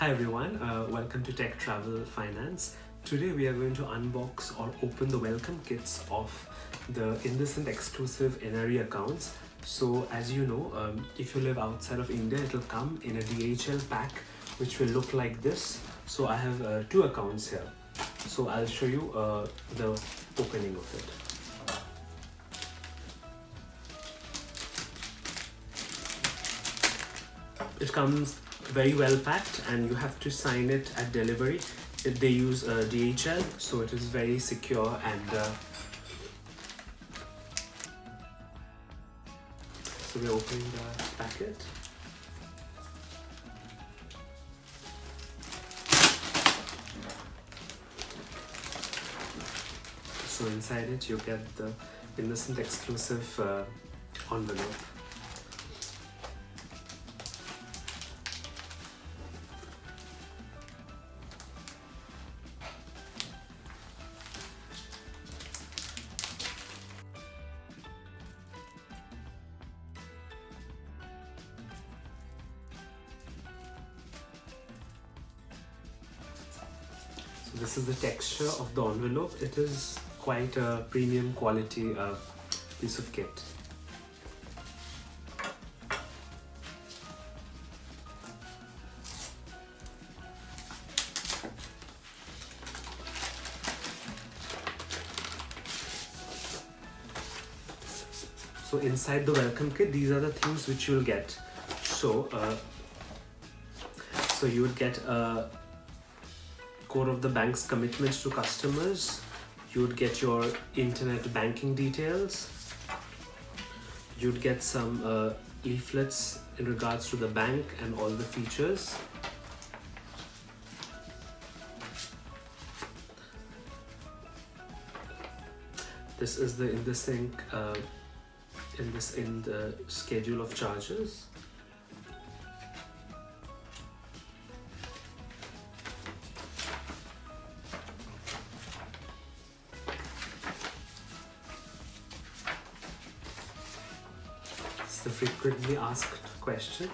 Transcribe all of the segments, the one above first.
Hi everyone, welcome to Tech Travel Finance. Today we are going to unbox or open the welcome kits of the IndusInd exclusive NRE accounts. So as you know, if you live outside of India, it will come in a DHL pack which will look like this. So I have two accounts here. So I'll show you the opening of it. It comes very well packed and you have to sign it at delivery. They use DHL, so it is very secure and so we're opening the packet. So inside it you get the IndusInd exclusive envelope. So this is the texture of the envelope. It is quite a premium quality piece of kit. So inside the welcome kit, these are the things which you'll get. So you would get a core of the bank's commitments to customers. You would get your internet banking details. You'd get some leaflets in regards to the bank and all the features. This is the IndusInd in the schedule of charges. It's the frequently asked questions.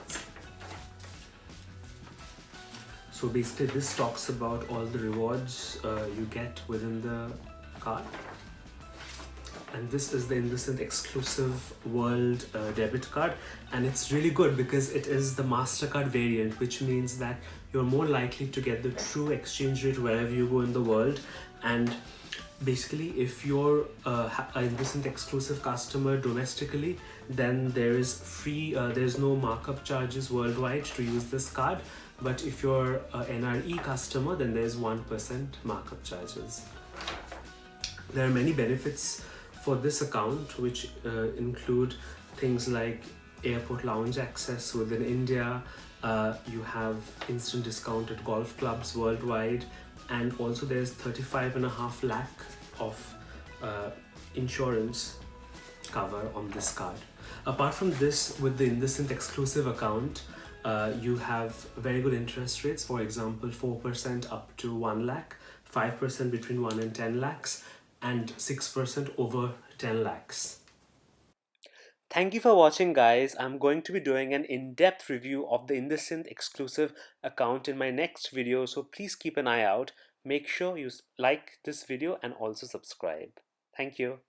So basically this talks about all the rewards you get within the card. And this is the IndusInd exclusive world debit card, and it's really good because it is the MasterCard variant, which means that you're more likely to get the true exchange rate wherever you go in the world. And basically if you're an IndusInd exclusive customer domestically, then there's there's no markup charges worldwide to use this card. But if you're an NRE customer, then there's 1% markup charges. There are many benefits for this account, which include things like airport lounge access within India. You have instant discount at golf clubs worldwide, and also there's 35.5 lakh of insurance cover on this card. Apart from this, with the IndusInd exclusive account, you have very good interest rates. For example, 4% up to 1 lakh, 5% between 1 and 10 lakhs, and 6% over 10 lakhs. Thank you for watching, guys. I'm going to be doing an in-depth review of the IndusInd exclusive account in my next video, so please keep an eye out. Make sure you like this video and also subscribe. Thank you.